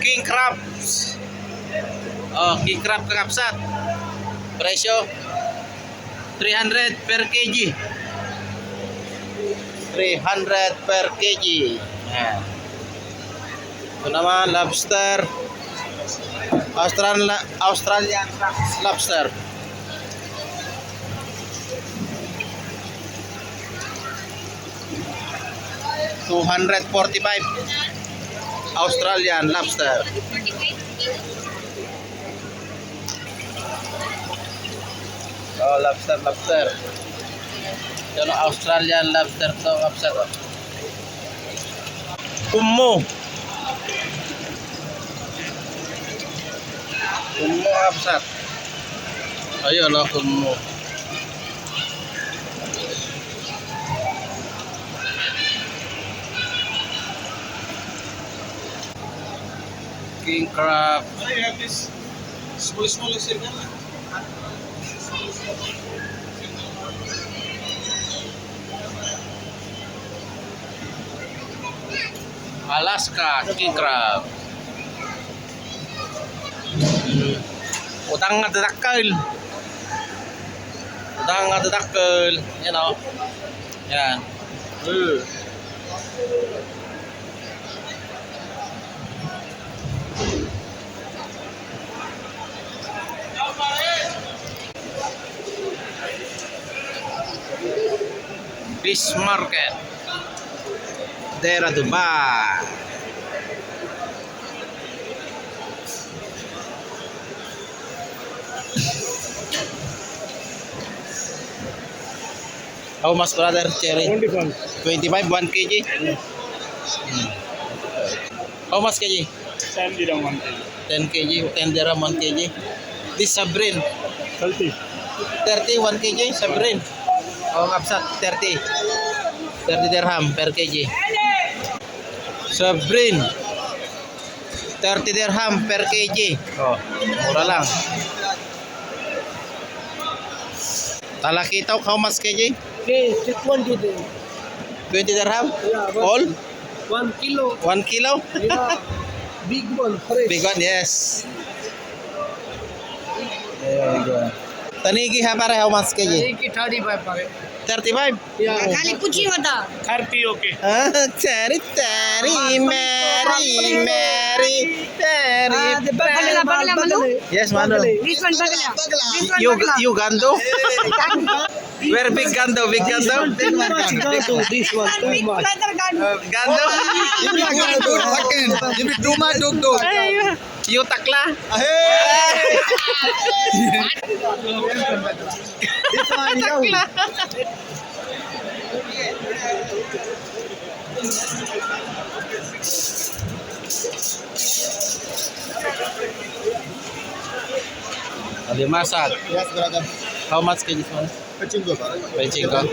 King crabs. Oh, king crab kakapsat. Presyo 300 per kg. 300 per kg. Yan. Ito naman lobster. Australian lobster. $245 Australian lobster. Oh, lobster. Ito na Australian lobster to, lobster. Kumo lobster. Ayun o, kumo. King crab. You have this small circle. Alaska king crab. Utang nga dadakkel. Yan o. Yan. Fish market daerah Dubai. How much, brother? Cherry 25 1 kg. How much kg? 10 dirham 1 kg. 10 kg, 10 dirham 1 kg. This sabrin 30. 30 1 kg sabrin. Oh, kapsat 30 dirham per kg. Sabrin 30 dirham per kg. Oh, mura lang. Talakitaw, how much kg? Okay, just 20 then. 20 dirham? Yeah, All? 1 kilo. 1 kilo? Yeah, big one, fresh. Big one, yes. There you go. Tanigi ha pare, how much kg? Take it 35 pare. 35? Yeah. खाली पूछी बता 30 okay. Ah, Mary, बगला Manu Yes, Manu. this one बगला You Gando? Where big Gando? Big Gando? Too much gato, this one, too much. Gando? Give me too much dog. You takla? Takla. Alimasag. Yes, brother. How much kg this one? Paching go, brother. Paching go.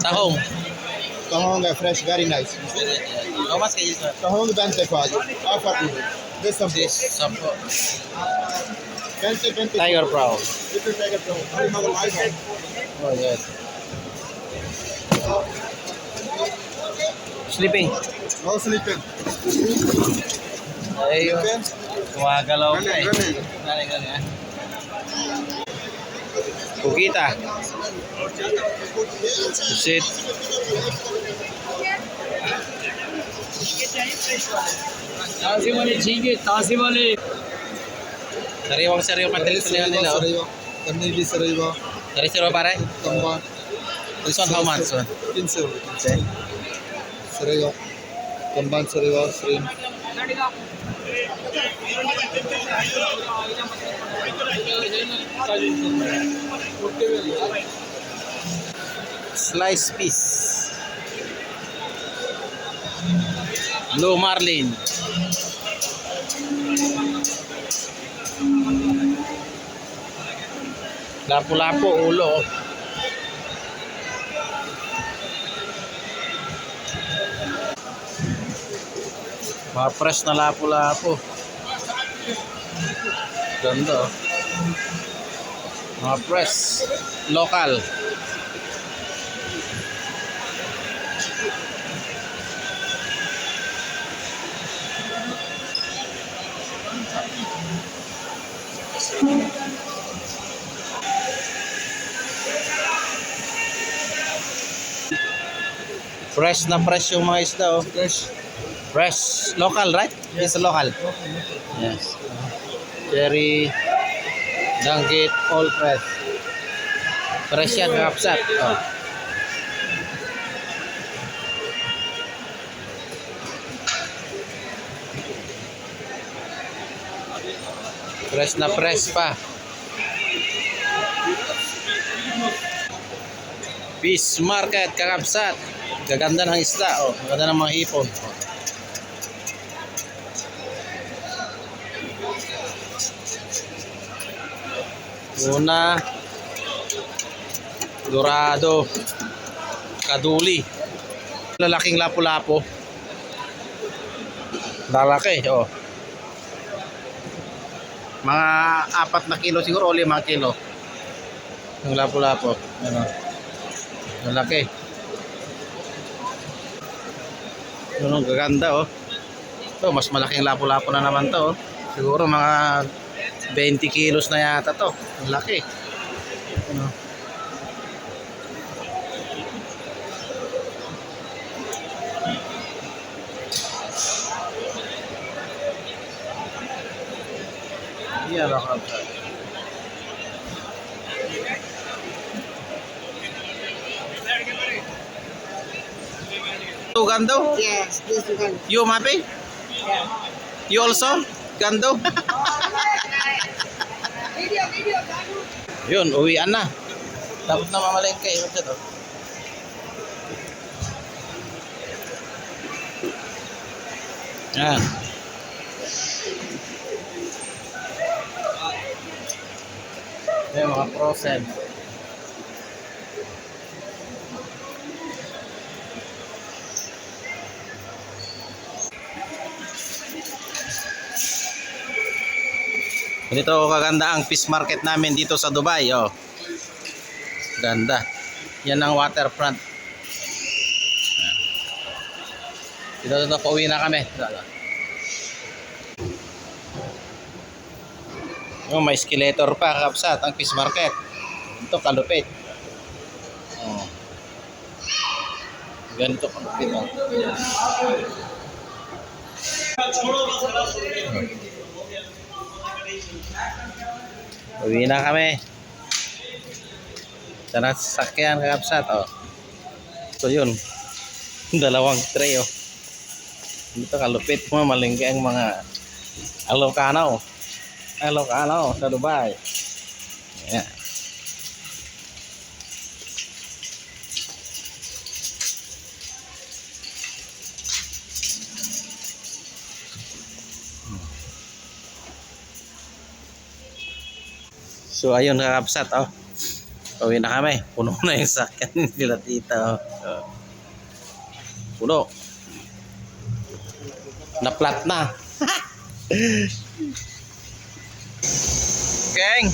Tahong. Tahong fresh, very nice. How much kg this one? Tahong bante faji. Offer you. This some This sampo. bante. Tiger Pro. This is tiger pro. Oh, yes. Sleeping. No sleeping. Ayun. Gumagalaw ka eh. Running. Galing. Kukita. Pusit. ताज़े वाले चाहिए, ताज़े वाले. Sariwang padalit na nila. Sariwa. Pannir bhi sariwa. Sariwa pare. Kamba. This one how much? 300 rupees. Sariwa. Kamban sariwa. Shrimp. Slice piece. Blue marlin. Lapu-lapu ulo. Mga fresh na lapu-lapu. Ganda. Mga fresh. Local. Fresh na fresh yung mga isda, oh. Fresh. Fresh. Local, right? It's local. Yes. Cherry, danggit, all fresh. Fresh yan, kakapsat. Oh. Fresh na fresh pa. Fish market, kakapsat. Gaganda ng isda, oh. Gaganda ng mga hipon. Una, dorado, kaduli. Lalaking lapu-lapo. Lalaki, oh. Mga 4 na kilo siguro o 5 kilo. Yung lapu-lapo. Ano? Lalaki. Yun ang gaganda, oh. Ito, mas malaking lapu-lapo na naman to, oh. Siguro mga 20 kilos na yata to. Ang laki. Ano? Yan ang kapsat. Gando? Yes, this one. You happy? You also? Gando? Yun, uwian na. Tapos na mamalengke. Yun dito. Yan. Yan mga frozen. Ganito kaganda ang fish market namin dito sa Dubai, oh. Ganda. Yan ang waterfront. Dito pauwi na kami. Oh, may escalator pa, kakapsat, ang fish market. Ito kalupit. Oh. Ganito kalupit, oh. Uwi na kami. Sana sasakyan, kakapsat, oh. So yun. 2 tray, oh. Dito kalupit mo, malingki ang mga Ilocano. Ilocano sa Dubai. Yan. So ayun, kakapsat, oh. Uwi na kami. Puno na yung sakyan nila tita, oh. Puno. Na-flat na. Gang.